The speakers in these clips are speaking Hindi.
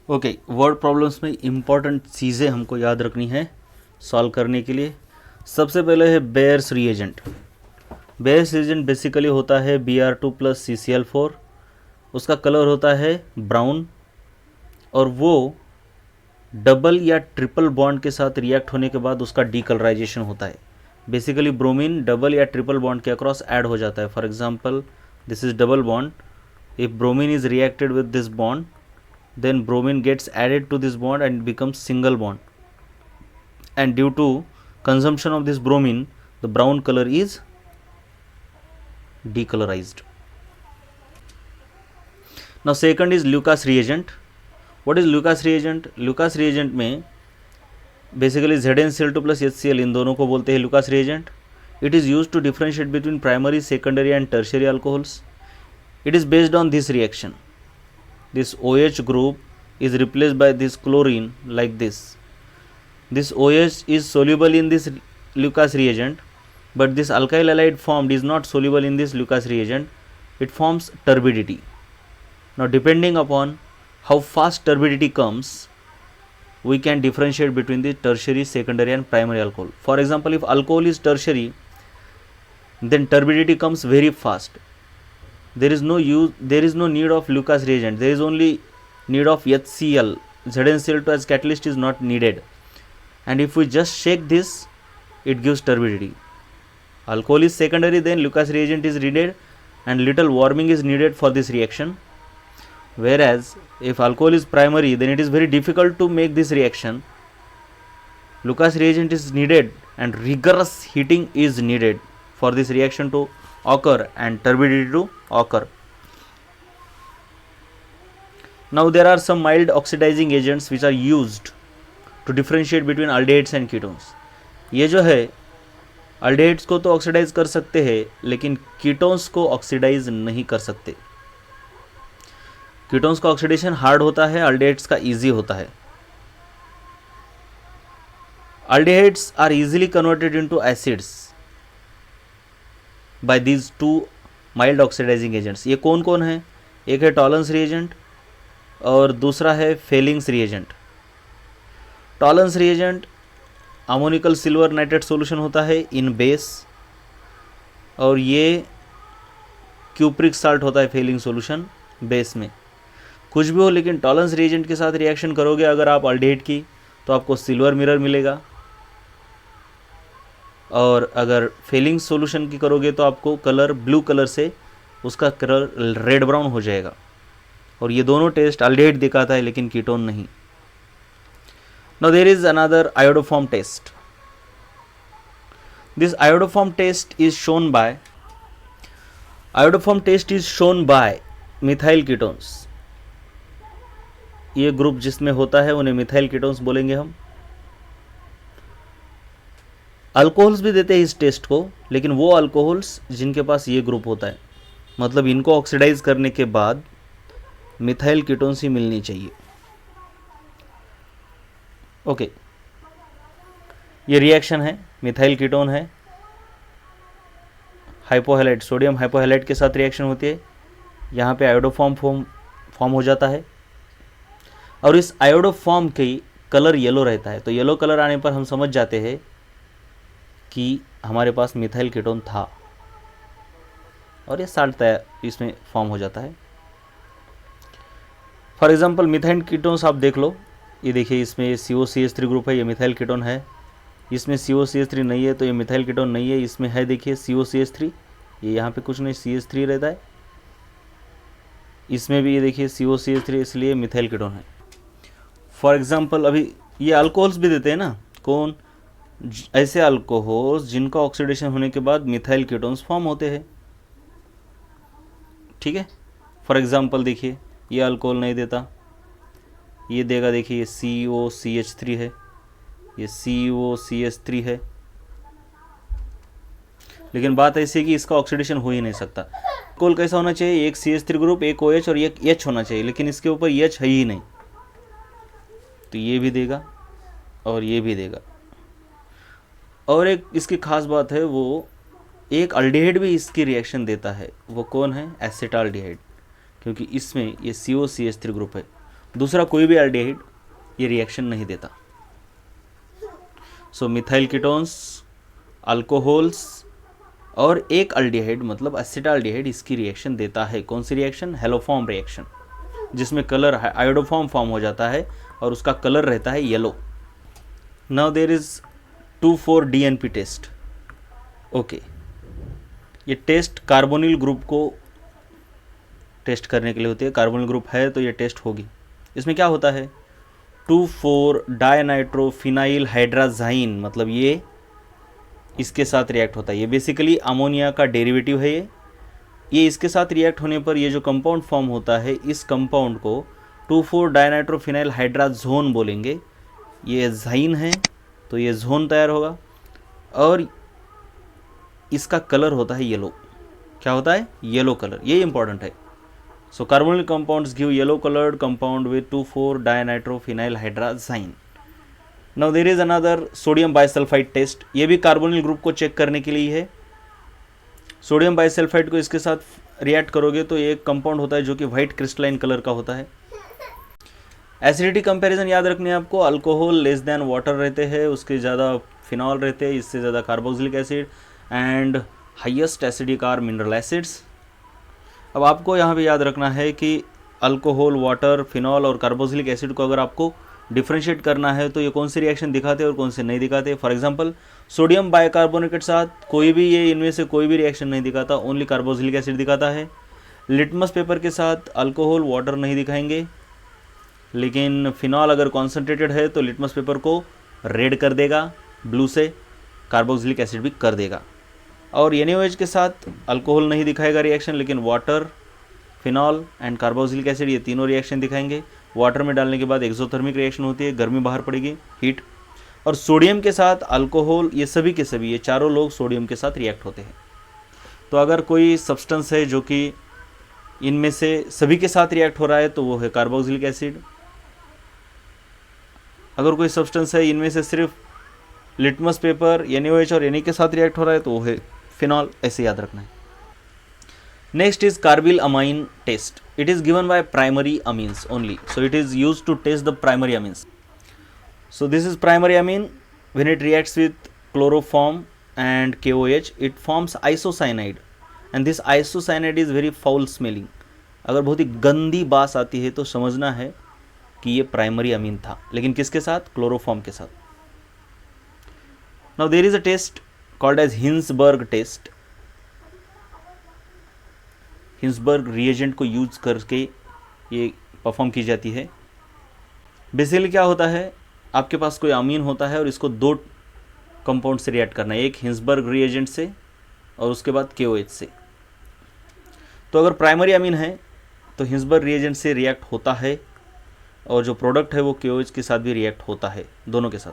ओके, वर्ड प्रॉब्लम्स में इम्पॉर्टेंट चीज़ें हमको याद रखनी है सॉल्व करने के लिए। सबसे पहले है bears reagent. Bears reagent basically होता है Br2 प्लस CCl4। उसका कलर होता है ब्राउन और वो डबल या ट्रिपल बॉन्ड के साथ रिएक्ट होने के बाद उसका डीकलराइजेशन होता है। बेसिकली ब्रोमीन डबल या ट्रिपल बॉन्ड के अक्रॉस ऐड हो जाता है। For example this is double bond, if bromine is reacted with this bond then bromine gets added to this bond and becomes single bond, and due to consumption of this bromine the brown color is decolorized. Now second is Lucas reagent. What is Lucas reagent? Lucas reagent में basically ZnCl2 plus HCl इन दोनों को बोलते हैं Lucas reagent. It is used to differentiate between primary, secondary and tertiary alcohols. It is based on this reaction. This OH group is replaced by this chlorine like this. This OH is soluble in this Lucas reagent, but this alkyl halide formed is not soluble in this Lucas reagent. It forms turbidity. Now depending upon how fast turbidity comes, we can differentiate between the tertiary, secondary and primary alcohol. For example, if alcohol is tertiary, then turbidity comes very fast. There is no need of Lucas reagent. There is only need of HCl. ZnCl2 as catalyst is not needed, and if we just shake this, it gives turbidity. Alcohol is secondary, then Lucas reagent is needed and little warming is needed for this reaction. Whereas if alcohol is primary, then it is very difficult to make this reaction. Lucas reagent is needed and rigorous heating is needed for this reaction to occur and turbidity to occur. Now there are some mild oxidizing agents which are used to differentiate between aldehydes and ketones. ये जो है aldehydes को तो ऑक्सीडाइज कर सकते हैं, लेकिन कीटोन्स को ऑक्सीडाइज नहीं कर सकते। कीटोन्स का ऑक्सीडेशन हार्ड होता है, aldehydes का इजी होता है। Aldehydes are easily converted into acids by these two mild oxidizing agents. ये कौन कौन है? एक है टॉलन्स रिएजेंट और दूसरा है Fehling's reagent. टॉलन्स reagent ammoniacal silver nitrate solution होता है इन बेस, और ये क्यूप्रिक साल्ट होता है फेलिंग सॉल्यूशन बेस में। कुछ भी हो, लेकिन टॉलन्स रिएजेंट के साथ रिएक्शन करोगे अगर आप अल्डिहाइड की, तो आपको सिल्वर मिरर मिलेगा, और अगर फेलिंग सॉल्यूशन की करोगे तो आपको कलर ब्लू कलर से उसका कलर रेड ब्राउन हो जाएगा। और ये दोनों टेस्ट अल्डिहाइड दिखाता है लेकिन कीटोन नहीं। Now there is another iodoform test. This iodoform test is shown by methyl ketones. ये ग्रुप जिसमें होता है उन्हें मिथाइल कीटोन्स बोलेंगे हम। अल्कोहल्स भी देते हैं इस टेस्ट को, लेकिन वो अल्कोहल्स जिनके पास ये ग्रुप होता है, मतलब इनको ऑक्सीडाइज करने के बाद मिथाइल कीटोन्स ही मिलनी चाहिए। ओके, ये रिएक्शन है, मिथाइल कीटोन है, हाइपोहैलाइड सोडियम हाइपोहैलाइड के साथ रिएक्शन होती है। यहाँ पे आयोडोफॉर्म फॉर्म हो जाता है, और इस आयोडोफॉर्म की कलर येलो रहता है। तो येलो कलर आने पर हम समझ जाते हैं कि हमारे पास मिथाइल कीटोन था, और ये साल्ट इसमें फॉर्म हो जाता है। फॉर एग्जांपल मिथाइल कीटोन्स आप देख लो, ये देखिए इसमें COCH3 ग्रुप है, ये मिथाइल कीटोन है। इसमें COCH3 नहीं है तो ये मिथाइल कीटोन नहीं है। इसमें है देखिए COCH3, ये यहाँ पे कुछ नहीं, CH3 रहता है। इसमें भी ये देखिए COCH3, इसलिए मिथाइल कीटोन है। फॉर एग्जांपल अभी ये अल्कोहल्स भी देते हैं ना, कौन? ऐसे अल्कोहल्स जिनका ऑक्सीडेशन होने के बाद मिथाइल कीटोन्स फॉर्म होते हैं। ठीक है, फॉर एग्जांपल देखिए ये अल्कोहल नहीं देता, ये देगा, देखिए ये COCH3 है, ये COCH3 है, लेकिन बात ऐसी है कि इसका ऑक्सीडेशन हो ही नहीं सकता। अल्कोहल कैसा होना चाहिए? एक CH3 ग्रुप, एक OH और एक H होना चाहिए, लेकिन इसके ऊपर H है ही नहीं, तो ये भी देगा और ये भी देगा। और एक इसकी खास बात है, वो एक अल्डिहाइड भी इसकी रिएक्शन देता है। वो कौन है? एसिटाल्डिहाइड, क्योंकि इसमें ये COCH3 ग्रुप है। दूसरा कोई भी एल्डिहाइड ये रिएक्शन नहीं देता। सो मिथाइल कीटोन्स, अल्कोहल्स और एक अल्डिहाइड मतलब एसिटाल्डिहाइड इसकी रिएक्शन देता है। कौन सी रिएक्शन? हेलोफॉर्म रिएक्शन, जिसमें कलर आयोडोफॉर्म फॉर्म हो जाता है और उसका कलर रहता है yellow. Now there is 2,4-DNP test. Okay, ये टेस्ट कार्बोनिल ग्रुप को टेस्ट करने के लिए होती है। कार्बोनिल ग्रुप है तो ये टेस्ट होगी। इसमें क्या होता है? 2,4-डायनाइट्रोफिनाइल हाइड्राजाइन, मतलब ये इसके साथ रिएक्ट होता है। ये बेसिकली अमोनिया का डेरिवेटिव है। ये इसके साथ रिएक्ट होने पर ये जो कंपाउंड फॉर्म होता है, इस कंपाउंड को 2,4-डायनाइट्रोफिनाइल हाइड्राजोन बोलेंगे। ये जाइन है तो ये जोन तैयार होगा और इसका कलर होता है येलो। क्या होता है? Yellow colour. ये इंपॉर्टेंट है। So carbonyl compounds give yellow coloured compound with 2,4-डायनाइट्रोफिनाइल hydrazine. Now there is another sodium bisulphite test. ये भी कार्बोनिल ग्रुप को चेक करने के लिए है। सोडियम बाइसल्फाइड को इसके साथ रिएक्ट करोगे तो ये एक कंपाउंड होता है जो कि व्हाइट क्रिस्टलाइन कलर का होता है। एसिडिटी कंपैरिजन याद रखने हैं आपको। अल्कोहल लेस देन वाटर रहते हैं, उसके ज़्यादा फिनॉल रहते हैं, इससे ज़्यादा carboxylic acid and highest acidic are mineral acids. अब आपको यहाँ पे याद रखना है कि अल्कोहल, वाटर, फिनॉल और कार्बोक्सिलिक एसिड को अगर आपको डिफ्रेंशिएट करना है तो ये कौन सी रिएक्शन दिखाते हैं और कौन से नहीं दिखाते। फॉर एग्जांपल सोडियम बाइकार्बोनेट के साथ कोई भी ये इनमें से कोई भी रिएक्शन नहीं दिखाता, ओनली कार्बोक्सिलिक एसिड दिखाता है। लिटमस पेपर के साथ अल्कोहल, वाटर नहीं दिखाएंगे, लेकिन फिनॉल अगर कॉन्सेंट्रेटेड है तो लिटमस पेपर को रेड कर देगा, ब्लू से कार्बोक्सिलिक एसिड भी कर देगा। और NaOH के साथ अल्कोहल नहीं दिखाएगा रिएक्शन, लेकिन water, phenol and carboxylic acid ये तीनों रिएक्शन दिखाएंगे। वाटर में डालने के बाद एक्सोथर्मिक रिएक्शन होती है, गर्मी बाहर पड़ेगी, हीट। और सोडियम के साथ अल्कोहल, ये सभी के सभी ये चारों लोग सोडियम के साथ रिएक्ट होते हैं। तो अगर कोई सब्सटेंस है जो कि इनमें से सभी के साथ रिएक्ट हो रहा है तो वो है कार्बोक्सिलिक एसिड। अगर कोई सब्सटेंस है इनमें से सिर्फ लिटमस पेपर, NaOH और Na के साथ रिएक्ट हो रहा है तो वो है फिनॉल। ऐसे याद रखना है। Next is carbylamine test. It is given by primary amines only. So it is used to test the primary amines. So this is primary amine. When it reacts with chloroform and KOH, it forms isocyanide. And this isocyanide is very foul smelling. अगर बहुत ही गंदी बास आती है तो समझना है कि ये प्राइमरी अमीन था, लेकिन किसके साथ? क्लोरोफॉर्म के साथ. Now there is a test called as Hinsberg test. Hinsberg reagent को यूज करके ये परफॉर्म की जाती है. बेसिकली क्या होता है, आपके पास कोई अमीन होता है और इसको दो कंपाउंड से रिएक्ट करना है, एक हिंसबर्ग रिएजेंट से और उसके बाद KOH से. तो अगर प्राइमरी अमीन है तो हिंसबर्ग रिएजेंट से रिएक्ट होता है और जो प्रोडक्ट है वो KOH के साथ भी रिएक्ट होता है, दोनों के साथ.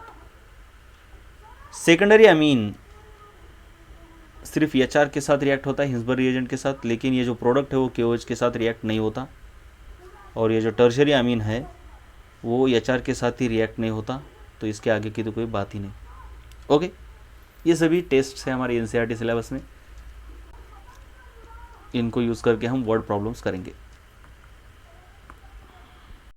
सेकेंडरी अमीन सिर्फ HR के साथ रिएक्ट होता है हिंसबर्ग रिएजेंट के साथ, लेकिन ये जो प्रोडक्ट है वो KOH के साथ रिएक्ट नहीं होता. और ये जो टर्शियरी अमीन है वो HR के साथ ही रिएक्ट नहीं होता, तो इसके आगे की तो कोई बात ही नहीं. ओके, ये सभी टेस्ट है हमारे NCERT सिलेबस में, इनको यूज़ करके हम वर्ड प्रॉब्लम्स करेंगे.